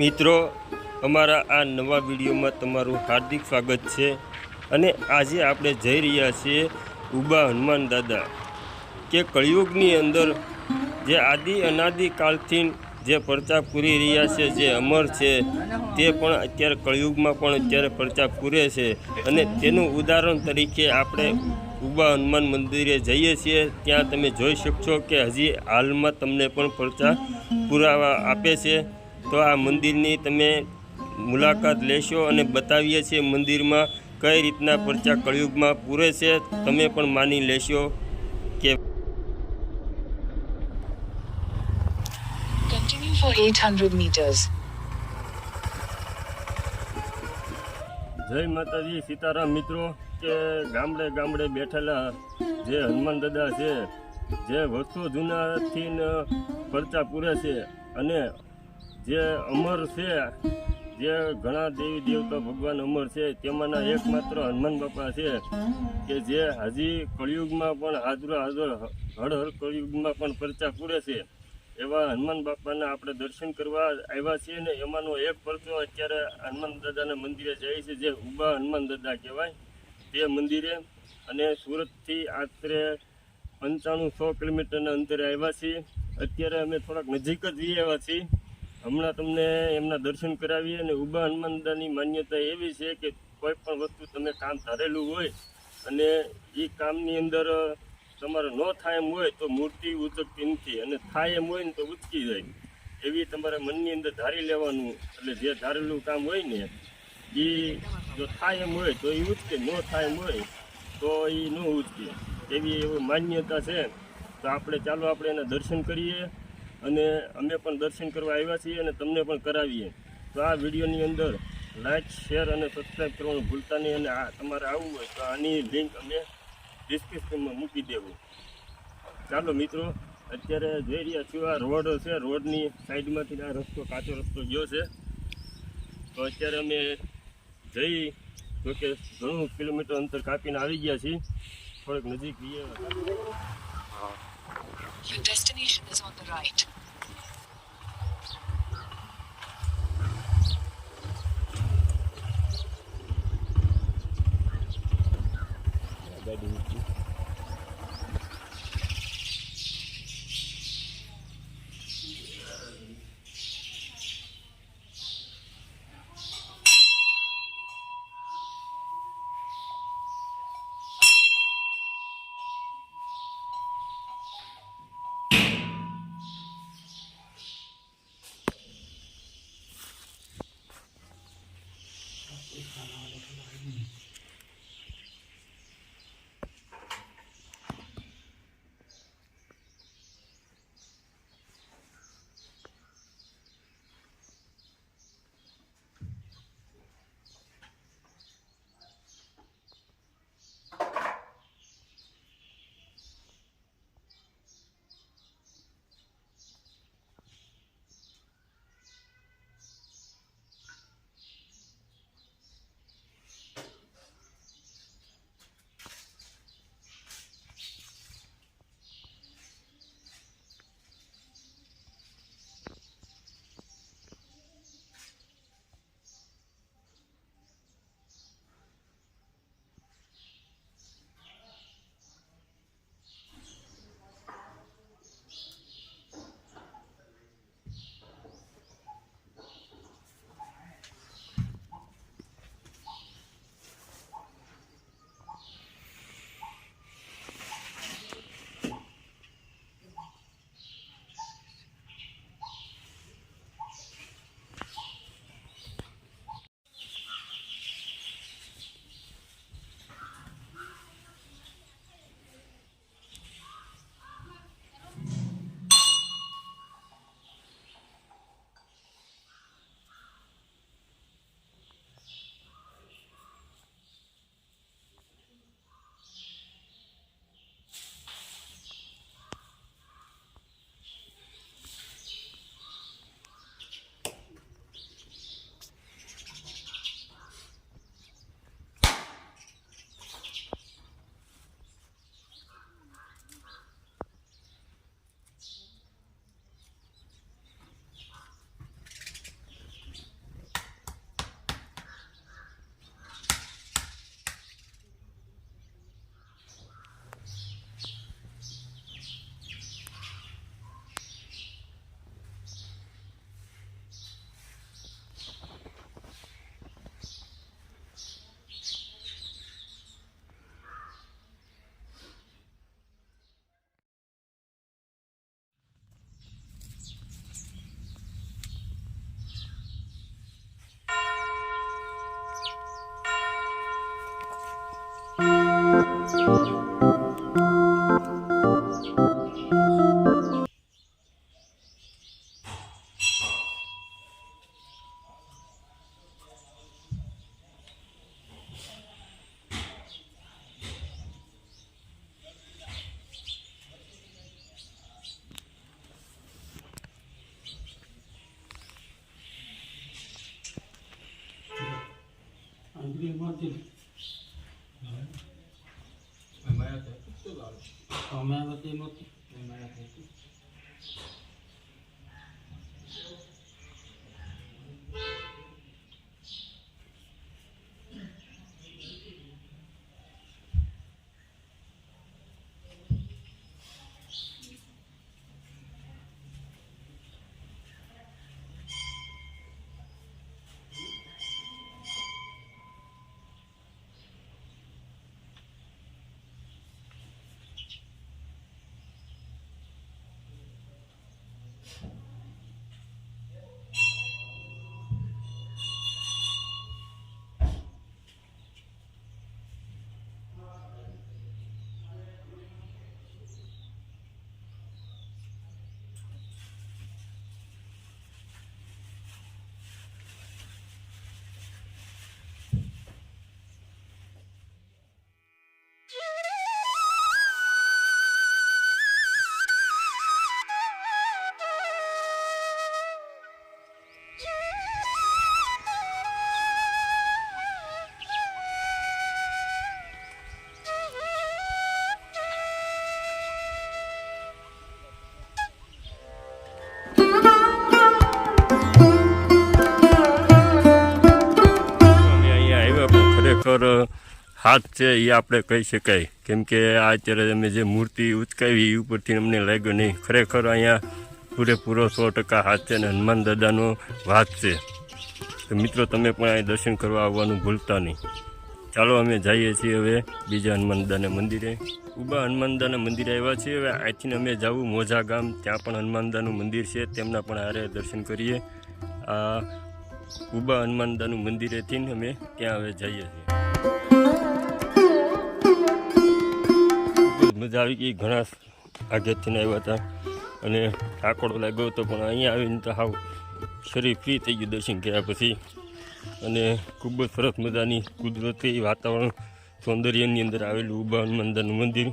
મિત્રો, અમારા આ નવા વિડીયોમાં તમારું હાર્દિક સ્વાગત છે। અને આજે આપણે જઈ રહ્યા છીએ ઉબા હનુમાન દાદા કે કળિયુગની અંદર જે આદિ અનાદિ કાળથી જે પરચા પૂરી રહ્યા છે, જે અમર છે, તે પણ અત્યારે કળિયુગમાં પણ અત્યારે પરચા પૂરે છે। અને તેનું ઉદાહરણ તરીકે આપણે ઉબા હનુમાન મંદિરે જઈએ છીએ। ત્યાં તમે જોઈ શકશો કે હજી હાલમાં તમને પણ પરચા પુરાવા આપે છે। તો આ મંદિરની તમે મુલાકાત લેશો અને બતાવીએ છીએ મંદિરમાં કઈ રીતના પરચા કળિયુગમાં પૂરે છે। તમે પણ માની લેશો કે Continue for 800 meters. જય માતાજી, સીતારામ મિત્રો। કે ગામડે ગામડે બેઠેલા જે હનુમાન દાદા છે, જે વર્ષો જૂનાથી પરચા પૂરે છે અને જે અમર છે, જે ઘણા દેવી દેવતા ભગવાન અમર છે, તેમાંના એકમાત્ર હનુમાન બાપા છે કે જે હજી કળિયુગમાં પણ હાજર હળ હળ કળિયુગમાં પણ પરચા પૂરે છે। એવા હનુમાન બાપાના આપણે દર્શન કરવા આવ્યા છીએ ને એમાંનો એક પરચો અત્યારે હનુમાન દાદાના મંદિરે જાય છે, જે ઉબા હનુમાન દાદા કહેવાય તે મંદિરે। અને સુરતથી આશરે 95-100 કિલોમીટરના અંતરે આવ્યા છીએ। અત્યારે અમે થોડાક નજીક જ જઈ આવ્યા છીએ। હમણાં તમને એમના દર્શન કરાવીએ। અને ઉબા હનુમાન દાદાની માન્યતા એવી છે કે કોઈ પણ વસ્તુ તમે કામ ધારેલું હોય અને એ કામની અંદર તમારે ન થાય એમ હોય તો મૂર્તિ ઉચકતી નથી, અને થાય એમ હોય ને તો ઉચકી જાય। એવી તમારે મનની અંદર ધારી લેવાનું, એટલે જે ધારેલું કામ હોય ને એ જો થાય એમ હોય તો એ ઉચકે, ન થાય એમ હોય તો એ ન ઉચકે, એવી માન્યતા છે। તો ચાલો આપણે એના દર્શન કરીએ અને અમે પણ દર્શન કરવા આવ્યા છીએ અને તમને પણ કરાવીએ। તો આ વિડીયોની અંદર લાઈક, શેર અને સબસ્ક્રાઈબ કરવાનું ભૂલતા નહીં। અને તમારે આવવું હોય તો આની લિંક અમે ડિસ્ક્રિપ્શનમાં મૂકી દેવું। ચાલો મિત્રો, અત્યારે જઈ રહ્યા છીએ। આ રોડ છે, રોડની સાઈડમાંથી આ રસ્તો કાચો રસ્તો ગયો છે। તો અત્યારે અમે જઈ તો કે ઘણું કિલોમીટર અંતર કાપીને આવી ગયા છીએ। થોડીક નજીક જઈએ। Your destination is on the right. ખરેખર હાથ છે એ આપણે કહી શકાય, કેમ કે આ અત્યારે અમે જે મૂર્તિ ઉચકાવી એ ઉપરથી અમને લાગ્યો નહીં. ખરેખર અહીંયા પૂરેપૂરો 100% હાથ છે અને હનુમાન દાદાનો વાત છે. તો મિત્રો તમે પણ અહીં દર્શન કરવા આવવાનું ભૂલતા નહીં. ચાલો અમે જઈએ છીએ હવે બીજા હનુમાન દાદાના મંદિરે. ઉબા હનુમાન દાદાના મંદિરે આવ્યા છીએ. હવે અહીંથી અમે જવું મોજા ગામ, ત્યાં પણ હનુમાન દાદાનું મંદિર છે, તેમના પણ હારે દર્શન કરીએ. આ ઉબા હનુમાન દાદાનું મંદિરેથી અમે ત્યાં હવે જઈએ છીએ. ખૂબ મજા આવી ગઈ. ઘણા આગેથી આવ્યા હતા અને ઠાકોડો લાગ્યો હતો, પણ અહીંયા આવીને તો હાવ શરીર ફ્રી થઈ ગયું દર્શન કર્યા પછી. અને ખૂબ જ સરસ મજાની કુદરતી વાતાવરણ સૌંદર્યની અંદર આવેલું ઉબા હનુમાન દાદાનું મંદિર.